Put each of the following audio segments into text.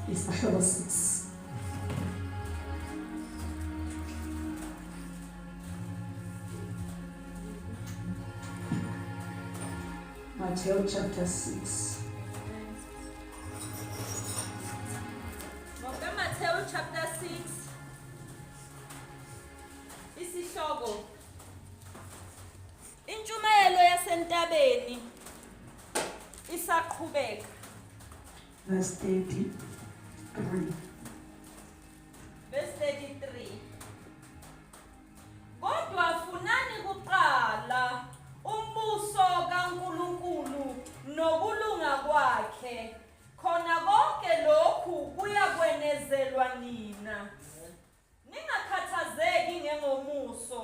Isahluko 6. Matthew chapter 6. Matthew chapter 6. Isihloko. Intshumayelo yasentabeni isaqhubeka. Verse 33. Verse 33. Kodwa funani kuqala umbuso kaNkulunkulu nokulunga kwakhe, khona konke lokhu kuyakwenezelwa nina. Ningakhathazeki ngengomuso,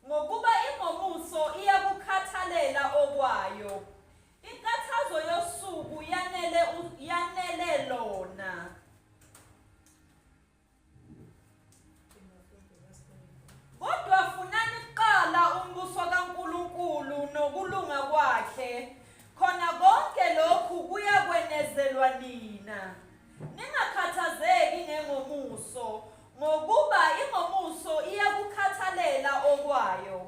ngokuba ingomuso iyakukhathalela okwayo. Inkathazo yosuku yanele lona. Kodwa funani kuqala umbuso kaNkulunkulu nokulunga kwakhe, khona konke lokhu kuyakwenezelwa nina. Ningakhathazeki ngengomuso, ngokuba ingomuso iyakukhathalela okwayo.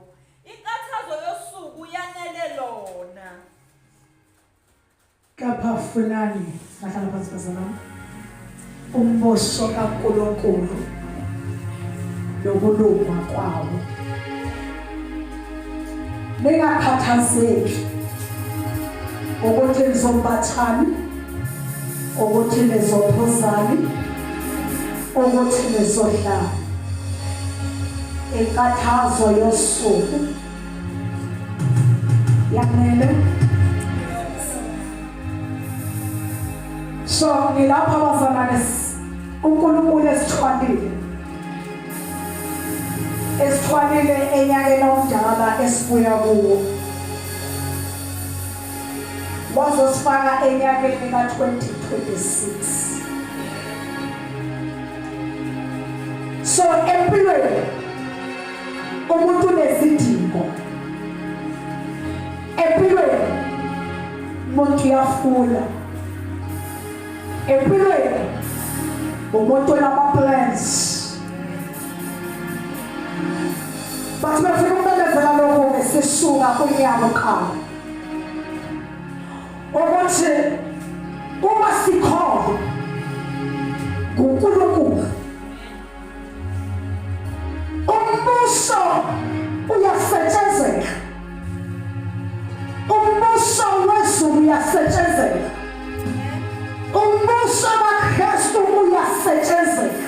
Inkathazo yosuku yanele lona. Kapha funani ngahlala phansi bazalwane. Umbuso kaNkulunkulu nokulunga kwawo. Ningakhathazeki ukuthi nizombathani, ukuthi nizophuzani, ukuthi nizohlala. Inkathazo yosuku yanele. So ngilapha abazalwane, uNkulunkulu esithwalile enyakeni omdala esibuya kuwo, wazosifaka enyakeni ka-2026. So empilweni umuntu unezidingo, empilweni umuntu uyafula, empilweni umuntu unama-plans. But befika umbelezela lokho ngesisuka kunyaka oqala ukuthi uma sikholwa kuNkulunkulu, umbuso uyasetshenzeka, umbuso wezulu uyasetshenzeka, umbuso kaKristu uyasetshenzeka.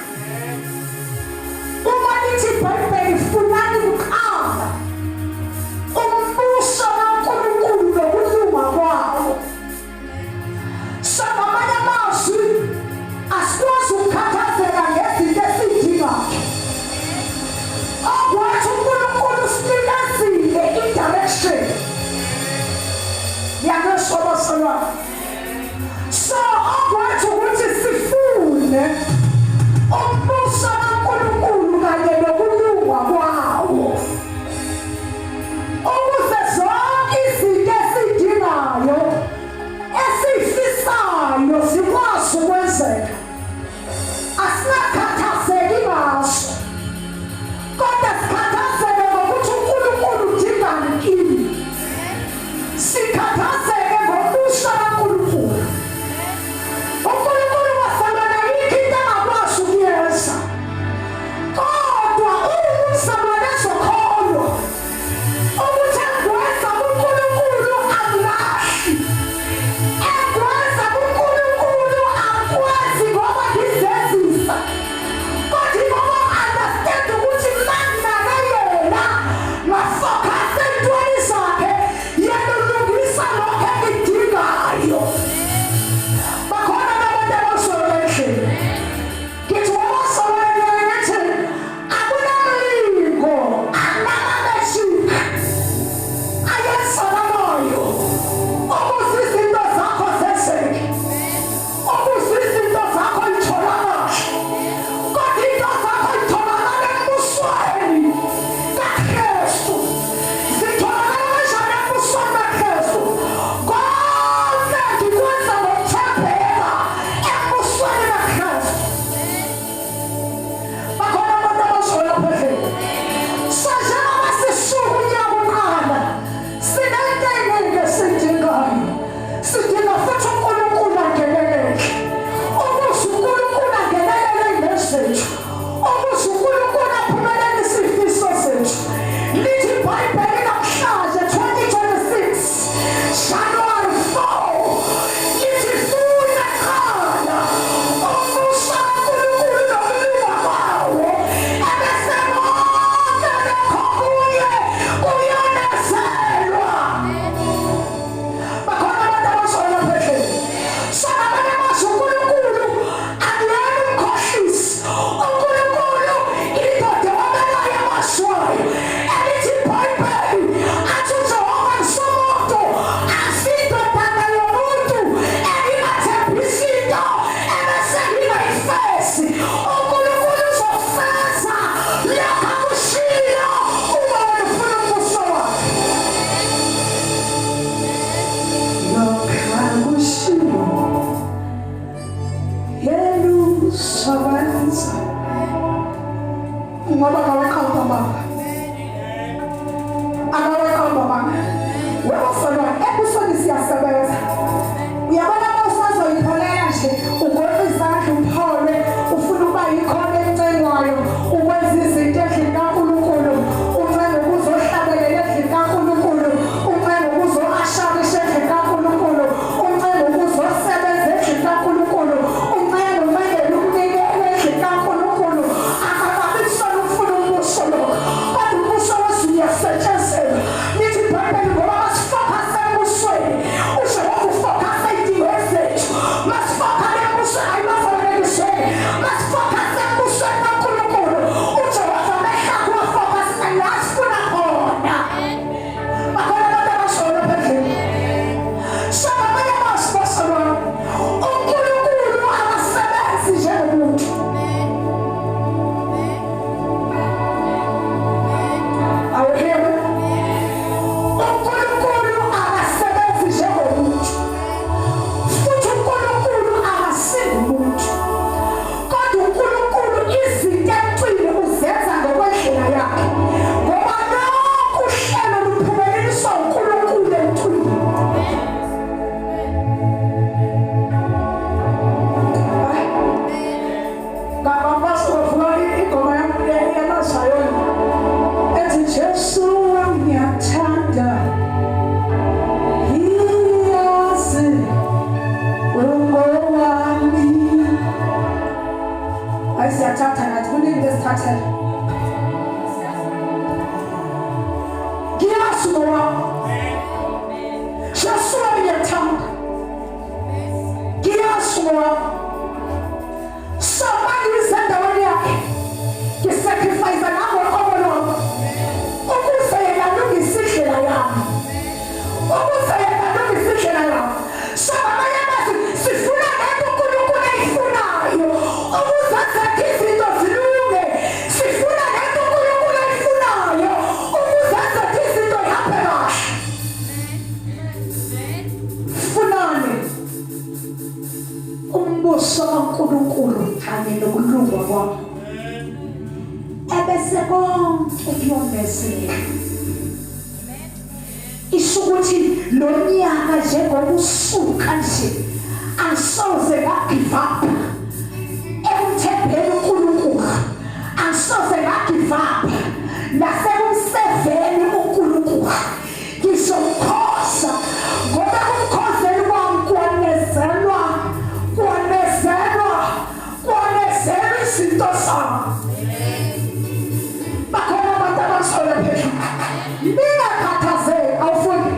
Uma lithi iBhayibheli funani kuqala umbuso kaNkulunkulu nokulunga kwawo. So ngamanye amazwi asikwazi ukukhathazeka Yelu sabanza. Ngoba kawakhalwa baba. Akawakhalwa baba. Wabafana ekusoni siyasebenza. Uyabona usazoyipholela nje ugqoka izandla uphole ufuna ukuba yikhona encengwayo ukwenza izinto endlini kaNkulunkulu uncenge ukuzohlabelela endlini kaNkulunkulu uncenge ukuzo-asharisha endlini kaNkulunkulu uncenge ukuzosebenza endlini kaNkulunkulu uncenge umengele umnikelo endlini kaNkulunkulu akababisona ukufuna umbuso lo kodwa umbuso wezulu uyasetshenzelwa nithi ibhayibheli ngoba masifokase embusweni usho ukufokasa iy'dingo zethu masifokase embusweni ayibafanekisweni masifokase embusweni kaNkulunkulu uJehova mehla kuwafokasa la sifuna khona bakhona abantu abashona phezulu sabamanye amasibosa lwami uNkulunkulu akasebenzi njengomuntu awuhewe uNkulunkulu akasebenzi njengomuntu futhi uNkulunkulu akasizi umuntu kodwa uNkulunkulu izinto eqile uzenza ngokwendlela yakhe ngoba lonke uhlelo luphumeleliswa uNkulunkulu eqile ngabapastor ingoma yamazayoni ethi Jesu ngiyathanda iyazi ungowami ayisiyathatha nathi kuningi besithathela ngiyazi ungowami Jesu ngiyathanda ngiyazi ungowami somebody isendaweni yakhe ngisacrifice nangoqobo lwami ukuze yena alungise indlela yami ukuze yena alungise indlela yami so abanye abantu sifuna lento uNkulunkulu ayifunayo ukuze zethu izinto zilunge sifuna lento uNkulunkulu ayifunayo ukuze zethu izinto zihambe kahle funani umbuso kaNkulunkulu kanye nokulunga kwakho ebese konke kuyomezela isho ukuthi lo nyaka njengoba usuka nje angisoze ngagive up ekuthembeni uNkulunkulu angisoze ngagive up nasekumseveni uNkulunkulu ngizomkhoza ngoba kumkhozeni kwami kwanezelwa izinto zami bakhona abantu abasola phezulu ningakhathazeki awufuni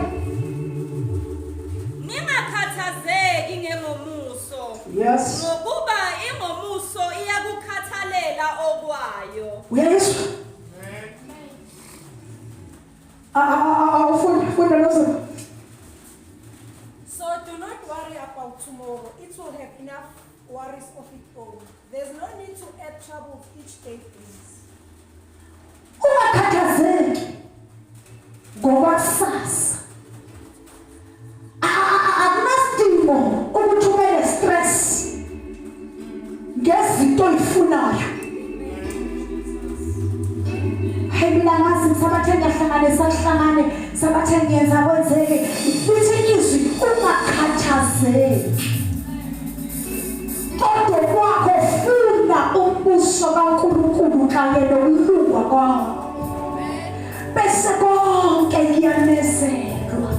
Ningakhathazeki ngengomuso yes ngokuba ingomuso iyakukhathalela okwayo uyayizwa awufuni funda lozo So do not worry about tomorrow. It will have enough worries of its own. There's no need to add trouble each day brings. ungakhathazeki ngoba kusasa akunasidingo ukuthi ube ne-stress ngezinto oyifunayo hayi mina ngazi ngisabathe ngiyahlangane sabathe ngiyenza kwenzeke lithi izwi ungakhathazeki kodwa kwakho funa umbuso kaNkulunkulu kanye nokulunga kwakho bese konke kuyanezelwa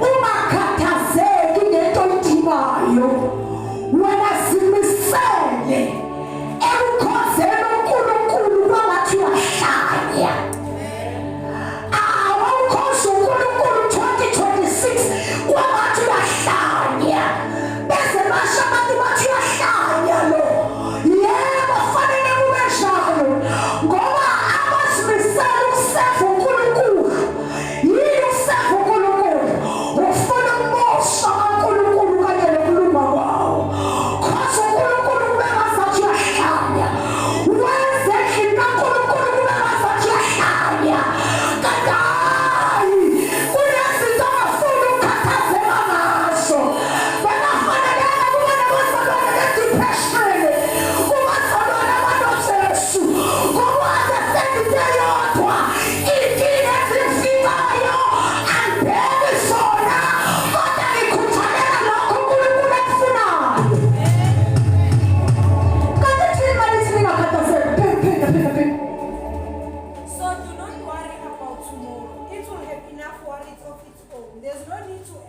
ungakhathazeki ngento oyidingayo wena zimisele ekukhozeni uNkulunkulu kwangathi uyahlanya awukhozi uNkulunkulu 2026 kwangathi uyahlanya bese basho abantu bathi uyahlanya lo yebo fanele kube njalo ngoba abazimisele ukusefa uNkulunkulu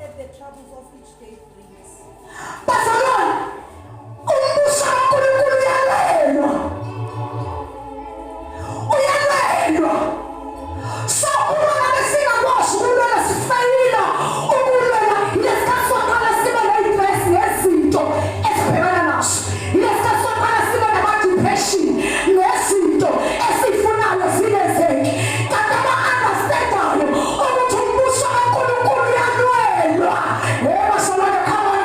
at the troubles of each day brings. Bazalwane, umbuso kaNkulunkulu uyalwelwa. Uyalwelwa. So uma ngabe singakwazi ukulwela sifayila ukulwela lesikhathi sokuqala sibe ney'dresi nezinto esibhekana nazo. Lesikhathi sokuqala sibe nama-depression nezinto esifunayo zingenzeki. Kanti aba-understandayo ukuthi umbuso kaNkulunkulu uyalwelwa. Bazalwane, come on.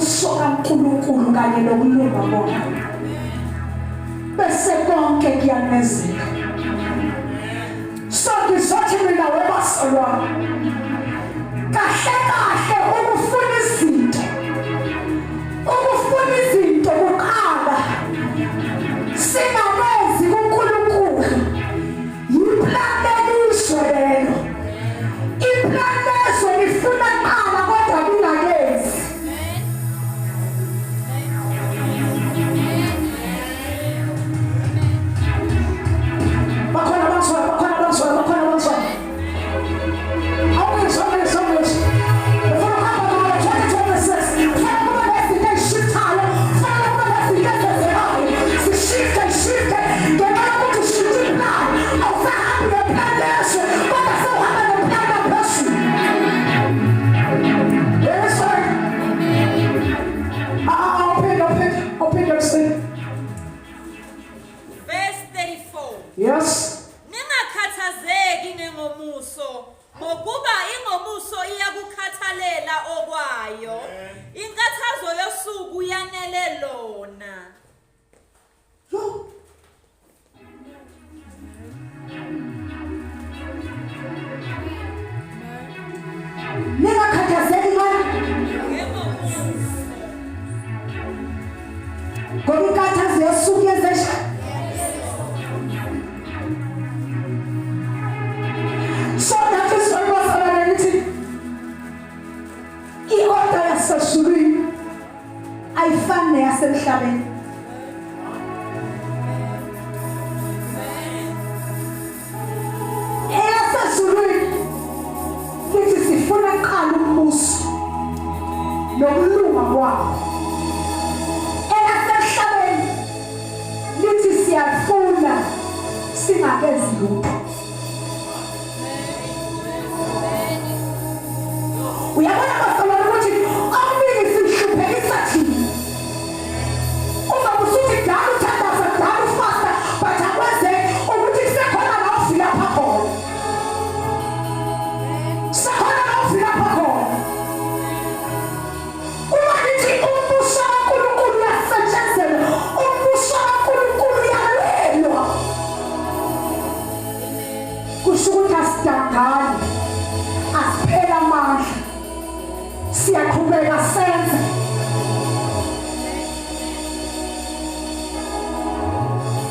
umbuso kaNkulunkulu kanye nokulunga kwakhe bese konke kuyanezeka. So ngizothi mina webasolwa kahle ukufuna izinto kuqala singawenzi kuNkulunkulu yiplan elizwe lelo. Iplan lezo lifuna qala kodwa lingakenzi. Bakhona abazwa. Yes. Ningakhathazeki ngengomuso ngokuba ingomuso iyakukhathalela okwayo. Inkathazo yosuku yanele lona. Yo. Ningakhathazeki Ngengomuso. ngoba inkathazo yosuku yezesha. So that is why was already i-order yasezulwini ayifani neyasemhlabeni. Eyasezulwini lithi sifuna kuqala umbuso nokulunga kwawo. Eyasemhlabeni lithi siyafuna singakenzi lutho. Uyabona basolwa ukuthi awuningi sihluphekisa thina. Uzobe usuthi dala uthandaza dala ufasta but akwenzeki ukuthi kusekhona la ufika pha khona. Sekhona la ufika pha khona. Uma nithi umbuso kaNkulunkulu uyasetshenzelwa, umbuso kaNkulunkulu uyalwelwa. Kusho ukuthi asidangani, asiphela amandla. Siyaqhubeka senze.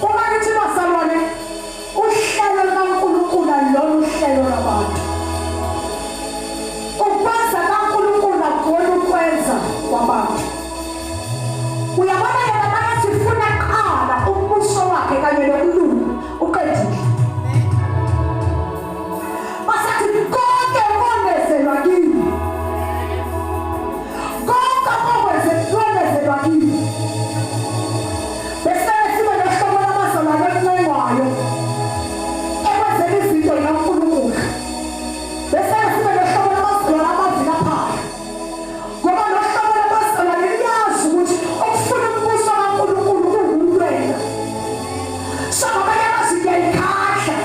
Uma nithi bazalwane uhlelo likaNkulunkulu alilona uhlelo labantu. Ukwenza kaNkulunkulu akukona ukwenza kwabantu. Uyabona yena manje sifuna kuqala umbuso wakhe kanye nokulunga uqedile. Basathi konke kongezelwa kini. Bese sibe nohlobo lwabazalwane elincengayo ekwenzeni izinto kaNkulunkulu. Bese sibe nohlobo lwabazalwane abavila phandle ngoba nohlobo lwabazalwane liyazi ukuthi ukufuna umbuso kaNkulunkulu kuwumlwela. So abanye bazinto yayikhahla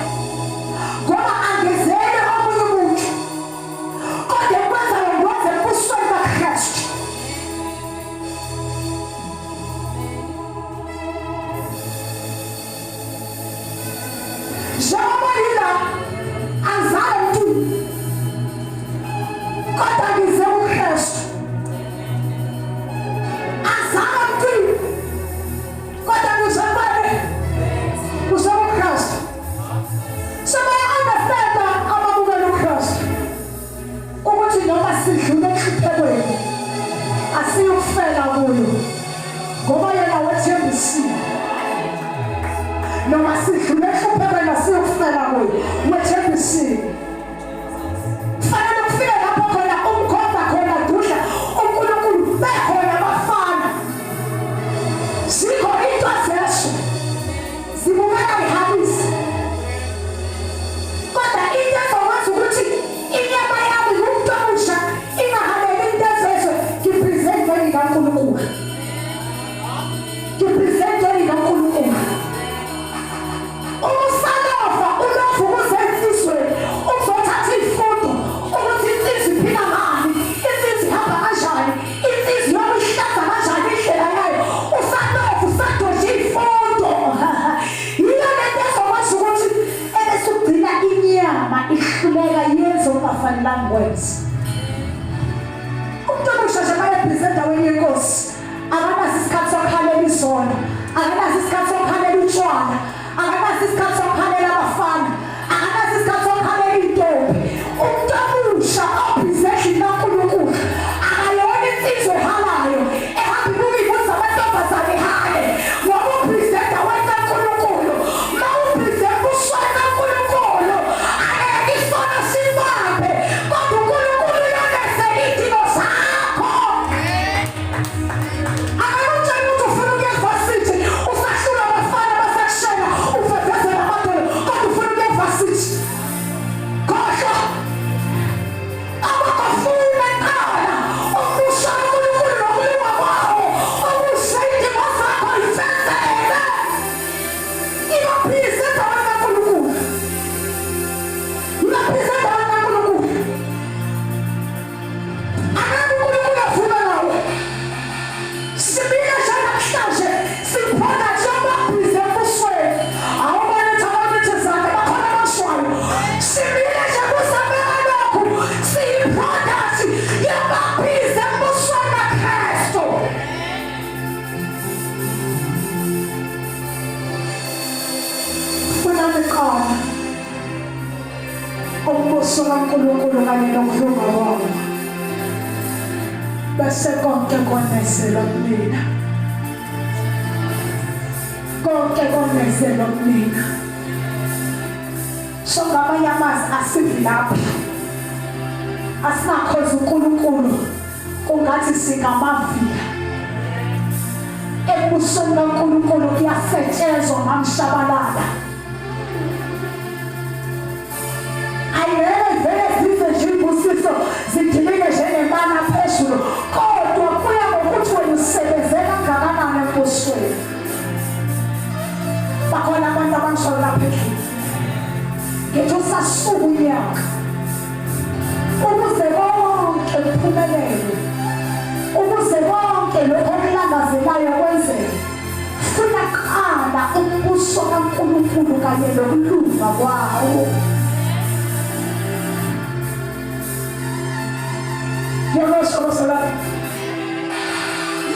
ngoba angezeli omunye umuntu kodwa ekwenzayo ngokwenza embusweni kaKristu. Jamalila azala mtu kodwa ngize uKristu. Azala mtu kodwa ngize uKristu. So I understand ababukela uKristu ukuthi noma sidlule ehluphekweni asiyokufela kuyo ngoba yena wethembisile. Noma sidlule ehluphekweni asiyokufela kungafanelanga kwenza. Umuntu omusha mayebhizi endaweni yenkosi akanazi isikhathi sokukhalela izono, akanazi isikhathi sokukhalela utshwala, akanazi isikhathi sokukhalela abafana, akanazi isikhathi sokukhalela intombi. Umuntu omusha obhizi endlini kaNkulunkulu akayona insizwa ehalayo ehamba ibuza amantombazane hale ngoba ubhizi endaweni kaNkulunkulu. Ma ubhizi embusweni kaNkulunkulu angeke isono sibambe kodwa uNkulunkulu yonese iy'dingo zakho. Akakutshela ukuthi ufuna ukuya evasithi usahlula abafana basakushela ufefezela amadolo kodwa ufuna ukuya evasithi. Khohlwa abakafuna eqala umusha kaNkulunkulu nokulunga kwawo okusha iy'dingo zakho yifezele. Ingaphizi endaweni kaNkulunkulu, ingaphizi endaweni kaNkulunkulu. Angeke uNkulunkulu avume nawe. Sibika nje namhlanje siphonda njengobhizi embusweni. Awubona ukuthi ababethezana bakhona abashwayo. Sibika nje kusabeka lokhu siyiphonda njengobhizi embusweni kaKristu. Kunaniqala umbuso kaNkulunkulu kanye nokulunga kwawo. Bese konke konezela kumina. Konke konezela kumina. So ngamanye amazwi asivilaphi. Asinakhoza uNkulunkulu kungathi singamavila. Ebusweni kaNkulunkulu kuyasetshenzwa ngamshabalala. Ayeke vele zize nje imbusiso zidilike njengempana phezulu kodwa kuya ngokuthi wena usebenze kangakanani embusweni. Bakhona abantu abangisho lapha endlini ngithi usasuka unyaka ukuze konke kuphumelele, ukuze konke lokho okulangazelayo kwenzeke funa qala umbuso kaNkulunkulu kanye nokulunga kwawo. Yabashobola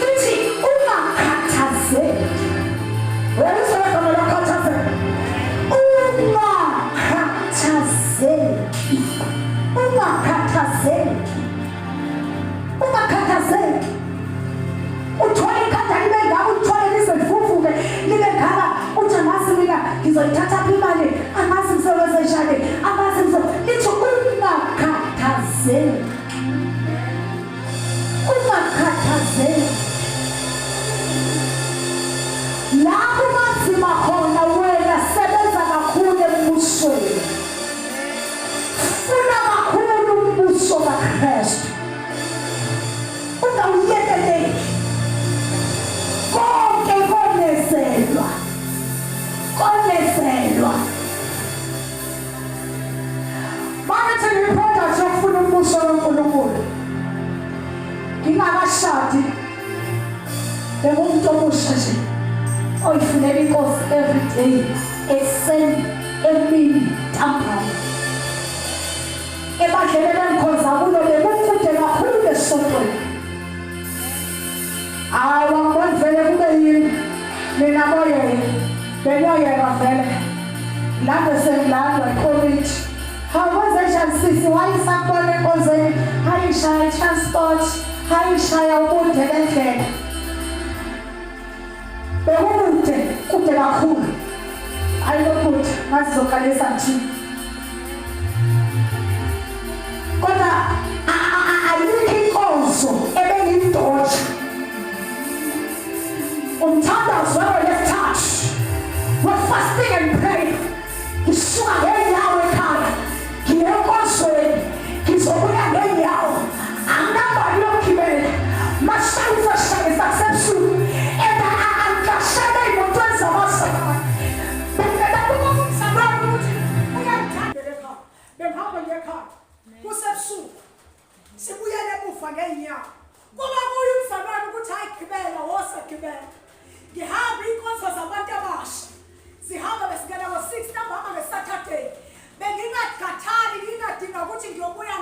lithi ungakhathazeki. Wena kama lakhathazeki, ungakhathazeki, ungakhathazeki, ungakhathazeki. Uthwale ikhanda libe ngaka, uthwale lisevuvuke libe ngaka, uthi angazi mina ngizoyithatha apha imali, angazi ngisebenza njani, angazi lithi ungakhathazeki. Ungakhathazeki. Lapho kunzima khona wena sebenza kakhulu embusweni. Funa kakhulu umbuso kaKristu. Ungawuyekeleli. Konke konezelwa. Konezelwa. Bathi ngiphoda nje ukufuna umbuso kaNkulunkulu. Ngingakashadi bengumuntu omusha nje oyifunela inkosi every day ekuseni emini ntambama ebandleni bengikhonza kulo bekukude kakhulu esontweni. Awangiboni vele kube yini mina moyeni benoyeka vele lande sengilandwa ikomiti. Hawukwenze njani sisi, wayisakubona enkonzweni hayishaya i-transport, hayishaya ubude bendlela. Bekukude kude kakhulu. Ayikude ngazizokalisa nje. Kodwa ayikho inkonzo ebengiyidonsa. Umthandazo wesithathu we-fasting and prayer. Ngisuka ngeenyawo ekhaya ngiye enkonzweni ngizobuya ngeenyawo. Anginamali yokugibela masayifashayisa kusebusuku and angikashele ey'motweni zamasana. Bengicela kumamumzalwane ukuthi uyangithandela ekhaya. Bengihamba ngiye ekhaya kusebusuku sibuyele emuva ngeenyawo. Kuba kuye umzalwane ukuthi hayi gibela, wosagibela. Ngihamba iy'nkonzo zabantu abasha zihamba besingena ngo-6 ntambama ngeSaturday. Bengingacathali ngingadinga ukuthi ngiyobuya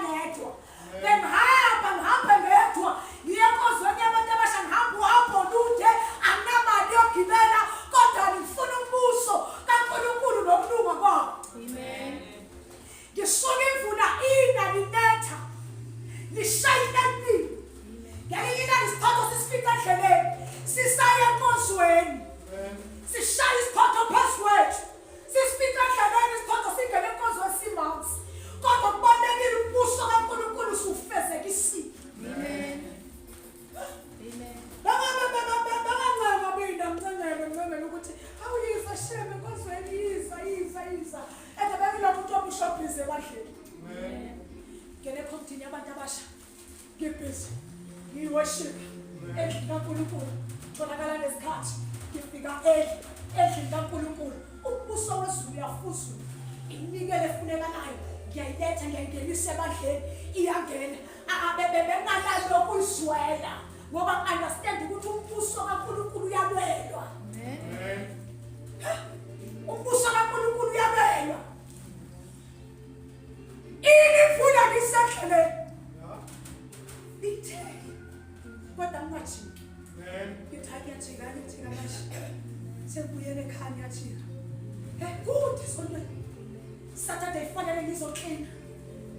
praise, we worship. Endlini kaNkulunkulu tholakala nesikhathi ngifika endlini kaNkulunkulu umbuso wezulu uyafuzula inikele efunekanayo ngiyayiletha ngiyayingenisa ebandleni iyangena bengalali lokuyizwela ngoba understand ukuthi umbuso kaNkulunkulu uyalwelwa. Umbuso kaNkulunkulu uyalwelwa. Ifuna ngisendleleni ithe kodwa ngajiki ngithaketheka manje sekuyele ekhaya thina kude sontweni Saturday fanele ngizoklina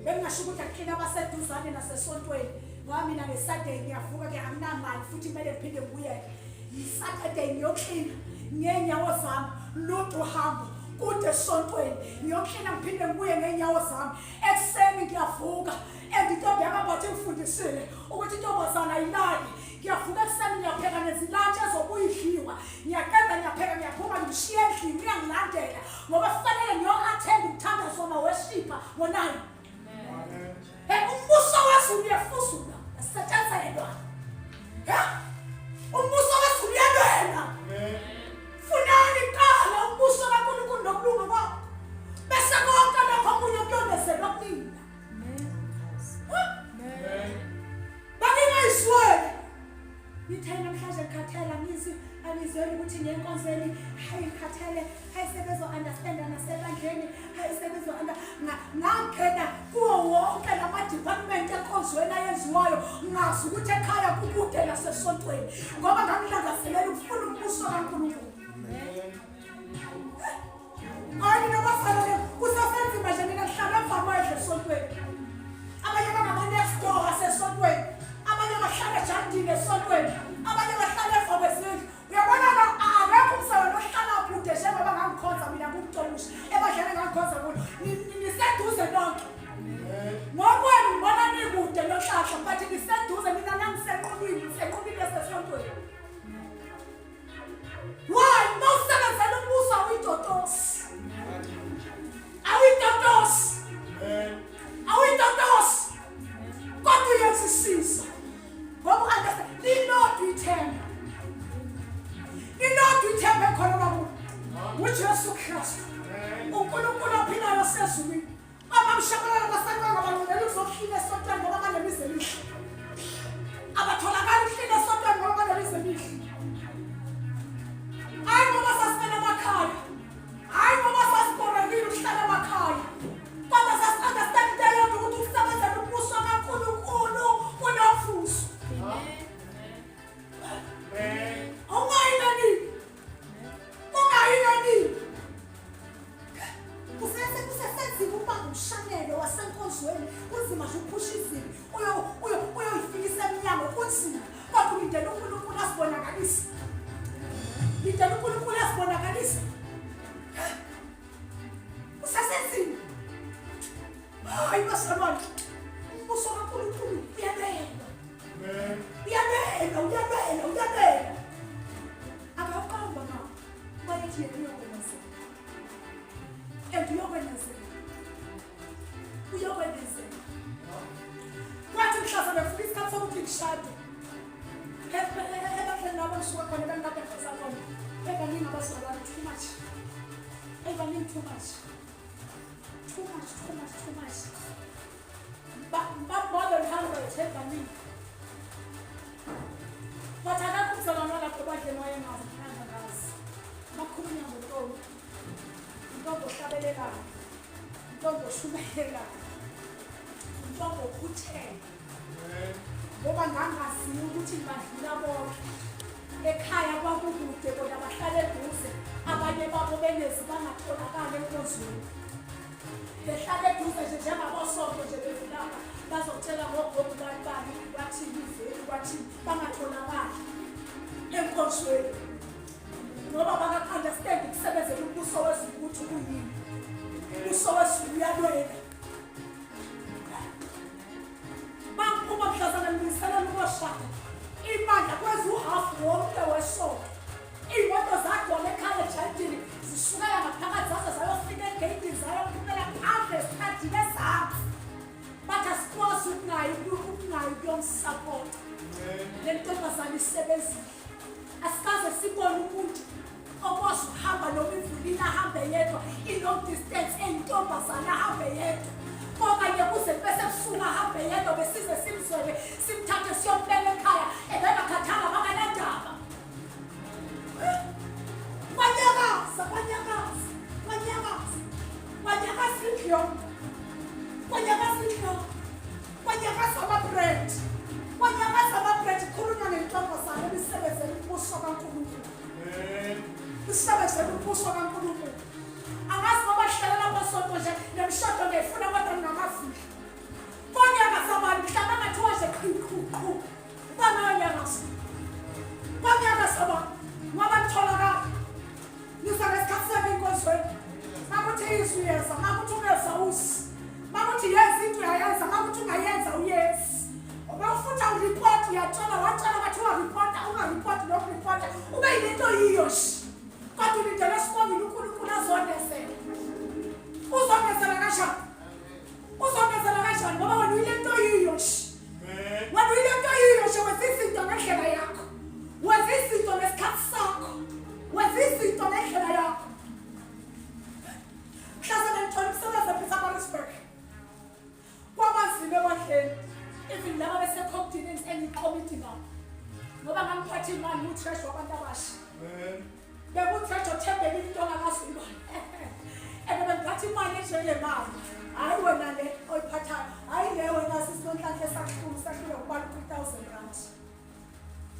bengasho ukuthi aklina abaseduzane nasesontweni ngoba mina ngeSaturday ngiyavuka ke anginamali futhi kumele ngiphinde ngibuyele iSaturday ngiyoklina ngenyawo zami lutho hambo kude esontweni ngiyoklina ngiphinde ngibuye ngenyawo zami ekseni ngiyavuka endintombi yakabathe ngifundisile ukuthi intombazana ayilali ngiyavuka ekseni ngiyapheka nezilantshe ezokuyidliwa ngiyaqeda ngiyapheka ngiyaphuma ngimshiye endlini uyangilandela ngoba kufanele ngiyo-attend umthandazo wama-worshiper ngo-9. Umbuso wezulu uyafuzula asetshenzelwa umbuso wezulu uyalwela funani qala umbuso kaNkulunkulu nokulunga kwakho bese konke lokho okunye kuyongezelwa kunina. Bangingayizweli ngithe namhlanje ngikhathela ngizi alizweli ukuthi ngenkonzweni hayi ngikhathele hayi sebezo-understanda nasebandleni hayi ngangena kuwo wonke lama-department enkonzweni ayenziwayo ngazi ukuthi ekhaya kukude nasesontweni ngoba ngangilangazelela ukufuna umbuso kaNkulunkulu. Hayi nobafanele kusasenzima nje mina ngihlala emva kwedle esontweni abanye bangama-next door asesontweni abanye bahlala ejardini esontweni abanye bahlala emva kwezindlu uyabona akekho umsebenzi ohlala kude njengoba ngangikhonza mina kumtolusha ebadlele ngangikhonza kulo niseduze lonke ngokwenu ngibona nikude nohlahla but niseduze mina nangisenqubini yasesontweni. Why? Mawusebenzela umbuso awuyitotosi kodwa uyazisiza ngoba understand lilodwa ithemba ekhona uJesu Kristu uNkulunkulu ophilayo osezulwini abamshabalala basaqanga balungela ukuzohlila esontweni ngoba banemizi emihle abatholakala ukuhlila esontweni ngoba banemizi emihle hayi ngoba sasifela emakhaya hayi ngoba sasiborekile ukuhlala emakhaya kodwa sasi-understand into yodwa ukuthi ukusebenzela umbuso kaNkulunkulu kunomvuzo. Ungayinani kusesenzima ukuba ngumshanelo wasenkonzweni kunzima nje uphusha izimo uyoyifikisa emnyango kunzima kodwa ulindele uNkulunkulu asibonakalise usasenzima. Hayi basamani umbuso kaNkulunkulu uyalwela akaqamba ngako bayithi uyokwenezela and uyokwenezela kwathi mhlawumbe befika isikhathi sokuthi ngishade ebandleni labo ngisuka khona bengingabefisa khona ebaningi abazalwane too much more than 100 ebaningi but akakho umzalwane walapho ebandleni wayengazi bakhulunywa ngontombi intombi ohlabelelayo intombi oshumayelayo intombi okhuthele ngoba ngangaziyo ukuthi badlula bonke ekhaya kwakukude bona bahlala eduze abanye babo benezi bangatholakali enkonzweni behlala eduze nje njengabosonto nje bevulapha bazotshela ngogogo bani bathini iveli bathini bangatholakali enkonzweni ngoba baka-understand ukusebenzela umbuso wezulu ukuthi kuyini. Umbuso wezulu uyalwela baphuma mhlazana nilungiselela ukuyoshada ibandla kwezi uhafu wonke wesonto iy'moto zagcwala ekhaya ejardini zishukela ngaphakathi zaze zayofika egeyidini zayophumela phandle esikhathini ezansi bathi asikwazi ukungayi kuyomsapota ngabe isebenzile. Asikaze sibone umuntu okwazi ukuhamba noma imvulina ahambe yedwa i-long distance eyintombazana ahambe yedwa. Okanye kuze bese busuku ahambe yedwa besize simzwele simthathe siyombeka ekhaya ebengakhathanga bakanendaba. Kwanyakaza inhliziyo. Kwanyakaza ama-bread. Khulunywa nentombazane ebisebenzela umbuso kaNkulunkulu. Isebenzela umbuso kaNkulunkulu. Angazi ngoba hlelela kwasonto nje nemishado ngiyifuna kodwa ngingamafihla. Kwanyakaza abantu mhlawumbe angathiwa nje qhu. Kwanyakaza abantu ngoba nitholakala. Niza ngesikhathi senu enkonzweni. Makuthi izwi uyeza, makuthi ungeza usi. Makuthi yenza into uyayenza, makuthi ungayenza uyezi. Ubawufutha uripoti uyatshela watshela bathi uwaripota ungaripoti nokuripota ube yinto yiyo shi. Kodwa ulindele sibongile uNkulunkulu azondezela. Uzondezela kanjani ngoba wena uyinto yiyo shi. Wena uyinto yiyo shi wenza izinto ngendlela yakho. Wenza izinto ngesikhathi sakho. Wenza izinto ngendlela yakho. Mhlawumbe ngithola umsebenzi ePietermaritzburg. Kwabanzima ebahleni. Even laba bese-continent engiqomiti ngabo. Ngoba ngangiphatha imali ngutreasure wabantu abasha. Bekutreasure othembele into ongakazuyibona. Bengiphatha imali enjengemali. Hayi wena le oyiphathayo. Hayi le wena sisonhlanhla sahlule ukubala 3,000 rand.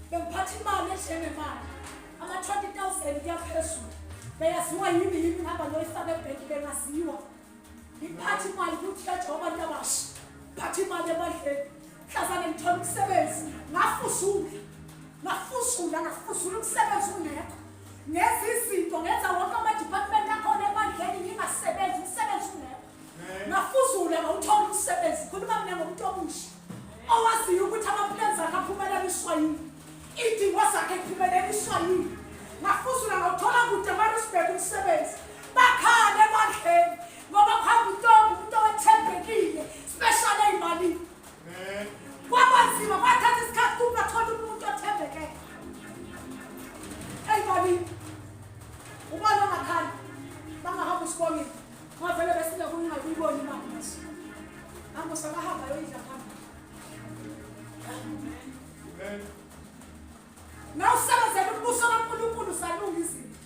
Bengiphatha imali enjengemali. Ama-20,000 kuyaphezulu. Beyaziwa yini ngihamba noyifaka ebhenki bengaziwa. Ngiphatha imali kutreasure wabantu abasha. Phatha imali ebadleni. Mhlazane ngithola umsebenzi. Ngafusula umsebenzi ungekho. Ngenza izinto, ngenza wonke ama-department akhona ebadleni ngingasebenzi, umsebenzi ungekho. Ngafuzula ngawuthola umsebenzi. Khuluma mina ngomuntu omusha. Owaziyo ukuthi ama-plans akhe aphumeleliswa yini. Iy'dingo zakhe ziphumeleliswa yini. Ngafuzula ngawuthola kude eMaritzburg umsebenzi. Bakhala ebadleni. Ngoba kuhamba umuntu owethembekile. Special ey'malini. Kwabanzima kwathatha isikhathi kungathola umuntu othembeke. Ey'malini. Ubona ongakhali. Bangahamba usibongile. Ngavele besile kungakuyibona imali nje. Angusakahamba yoyidla phambili. Nawusebenzela umbuso kaNkulunkulu salunga izinto.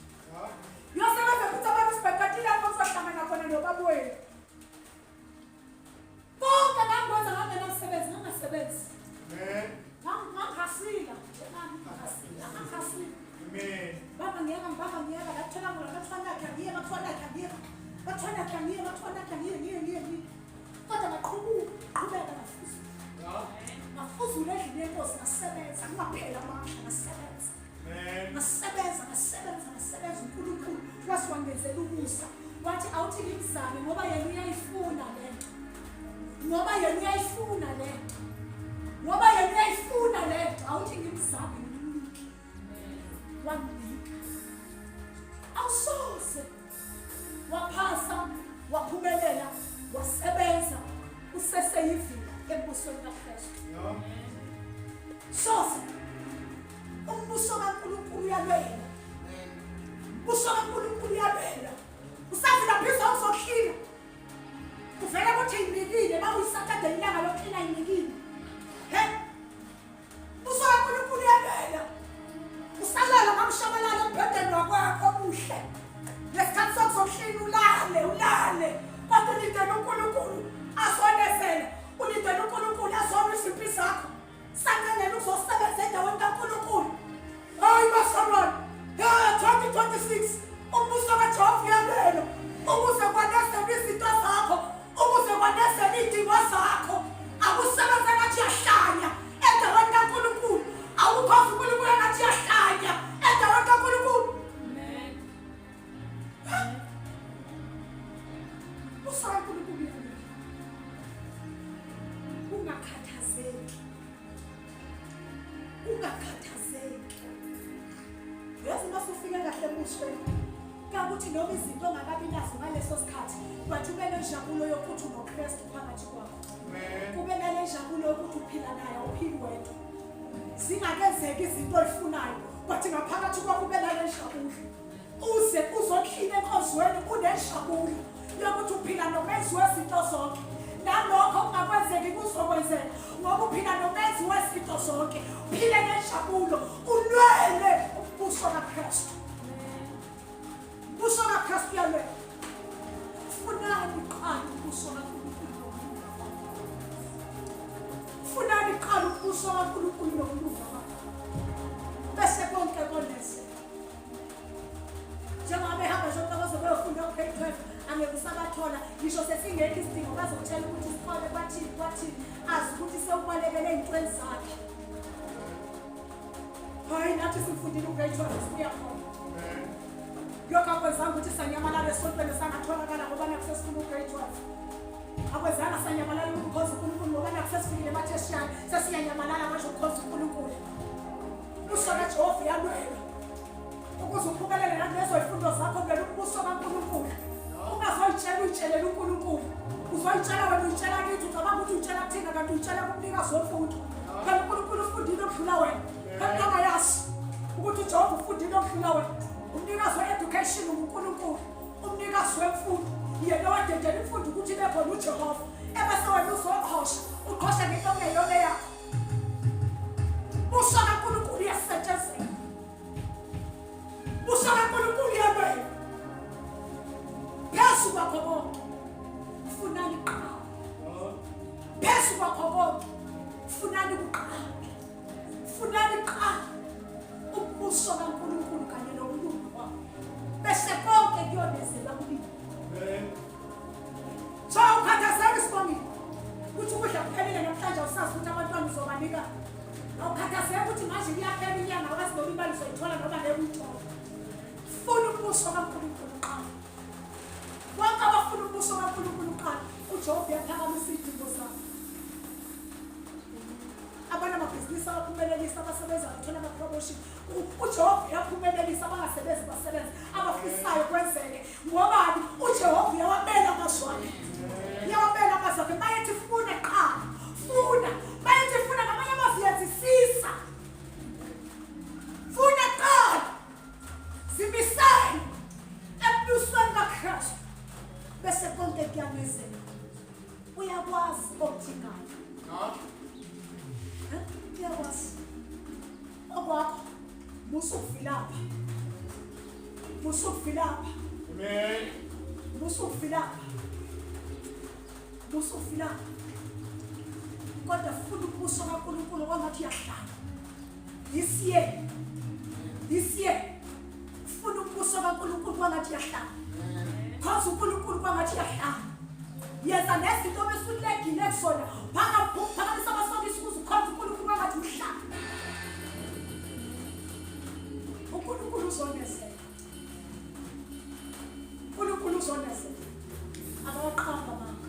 Uyosebenza ukuthi abantu sibhekatile lapho kuzohlangana khona nobabwethu. Konke ngangikwenza ngangenamsebenzi ngangasebenzi. Ngangihasila. Baba ngiyeka bathola ngoba bathwana ngiye. Kodwa ngaqhubeka ngafuzula endlini yenkosi ngasebenza ngingaphela amandla ngasebenza uNkulunkulu wasiwangezela ukusa wathi awuthi ngimzame ngoba yena uyayifuna lento. Awuthi ngimzame ngimnike. Wamnika. Awusoze. Waphasa, waphumelela, wasebenza useseyivila embusweni kaKristu. Soze. Umbuso kaNkulunkulu uyalwela. Usazi lapha uzohlila. Kuvela ukuthi inikile bakuyisatade inyanga lokuhlila inikile. Umbuso kaNkulunkulu uyalwela. Usalala ngamshabalala embhedeni wakwakho omuhle. Ngesikhathi sokuzohlila ulale. Kodwa ulindele uNkulunkulu azonezele. Ulindele uNkulunkulu azone izimpi zakho. Sanqenela uzosebenza endaweni kaNkulunkulu. Hayi basalwana. 2026 umbuso kaJehova uyalwela. Ukuze kwanezele izinto zakho. Ukuze kwanezele idingo zakho. Akusebenza ngathi yahlanya endaweni kaNkulunkulu. Awukhosi uNkulunkulu ngathi yahlanya endaweni kaNkulunkulu. Amen. Usala uNkulunkulu. Ungakhathazeki. Yazi masufika kahle ebushweni. Kakuthi noma izinto ongakabi nazo ngaleso sikhathi, bathi ube nenjabulo yokuthi unoKristu phakathi kwakho. Kube nenjabulo yokuthi uphila naye awuphili wedwa. zingakenzeki izinto oyifunayo bathi ngaphakathi kwakho ubela lenjabulo uze uzokhina enkozweni unenjabulo yokuthi uphila nomenzi wezinto zonke nalokho kungakwenzeki kuzokwenzeka ngoba uphila nomenzi wezinto zonke uphile nenjabulo ulwele umbuso kaKristu umbuso kaKristu yalwe funani qala umbuso kaNkulunkulu funani qala umbuso kaNkulunkulu nokulunga bese konke konese njengoba behamba nje ukuthi bayofunda ugrade 12 angeke usabathola ngisho sesingekho isidingo bazotshela ukuthi isikole kwathi azi ukuthi sewubalekele ezintweni zakhe hayi nathi sifundile ugrade 12 sibuya khona lokho akwenzanga ukuthi sanyamalala esontweni sangatholakala ngoba nakusesifuna ugrade 12 akwenzanga sanyamalala ukukhoza uNkulunkulu ngoba nakusesifikile ematheshiyani sesiyanyamalala manje ukukhoza uNkulunkulu usona Jehova yalwela ukuze uphumelele nakulezo izifundo zakho vele umbuso kaNkulunkulu ungazoyitshela uNkulunkulu uzoyitshela wena uyitshela kithi ucabanga ukuthi uyitshela kuthina kanti uyitshela kumnikazi wemfundo kanti uNkulunkulu ufundile okudlula wena kanti angayazi ukuthi uJehova ufundile okudlula wena umnikazi we-education uNkulunkulu umnikazi wemfundo yena wadedela imfundo ukuthi ibe khona uJehova ebese wena uzoqhosha uqhoshe ngento ongeyona yakho umbuso kaNkulunkulu uyasetshenzela umbuso kaNkulunkulu uyalwela phezu kwakho konke funani qala phezu kwakho konke funani kuqala funani qala umbuso kaNkulunkulu kanye nokulunga kwakho bese konke kuyonezela kubi so ukhathazeka sibongile ukuthi ukudla kuphelile namhlanje usazi ukuthi abantwana uzobanika awukhathazeka ukuthi manje kuyaphela inyanga abazi noma imali uzoyithola noma ngeke uyithole funa umbuso kaNkulunkulu qala wonke abafuna umbuso kaNkulunkulu qala uJehova uyaphakamisa izidingo zabo abanamabhizinisi abaphumelelisa abasebenza bathola ama-promotion uJehova uyaphumelelisa abangasebenzi basebenza abafisayo kwenzeke ngobani uJehova uyawabela amazwi akhe uyawabela amazwi akhe bayethi funa qala funa bayethi funa ngamanye amazwi yazisisa funa qala zimisele ebusweni kaKristu bese konke kuyamezela uyakwazi okudingayo uyakwazi okwakho musuvilapha amen musuvilapha kodwa funa umbuso kaNkulunkulu kwangathi uyahlala this year funa umbuso kaNkulunkulu kwangathi uyahlala cause uNkulunkulu kwangathi uyahlala yenza nezinto besulekile kusona phakamisa amasokisi ukuze ukhonze uNkulunkulu kwangathi uhlala uNkulunkulu uzonezela uNkulunkulu uzonezela abaqhamba manga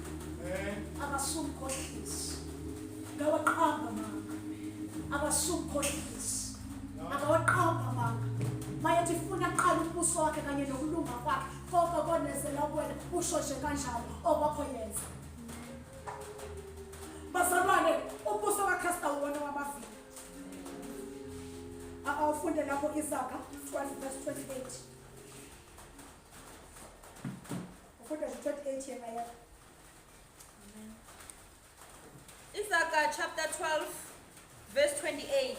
abasumkhohlisi ngawaqhamba manga abasumkhohlisi abaqhamba manga mayethi funa qala umbuso wakhe kanye nokulunga kwakhe konke konezela kuwena ushoshe kanjalo okwakho yenza bazalwane umbuso kaKristu uwona wamavili awufunde lapho Isaka 12:28 ufunde 28 yena ya Isaiah chapter 12 verse 28.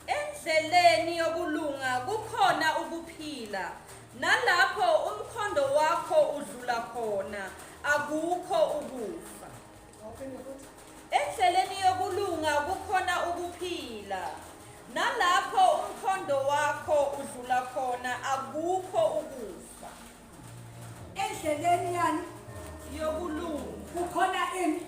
Endleleni yokulunga kukhona ukuphila, nalapho umkhondo wakho udlula khona akukho ukufa. Endleleni yokulunga kukhona ukuphila, nalapho umkhondo wakho udlula khona akukho ukufa. endleleni yani Yokulunga kukhona ini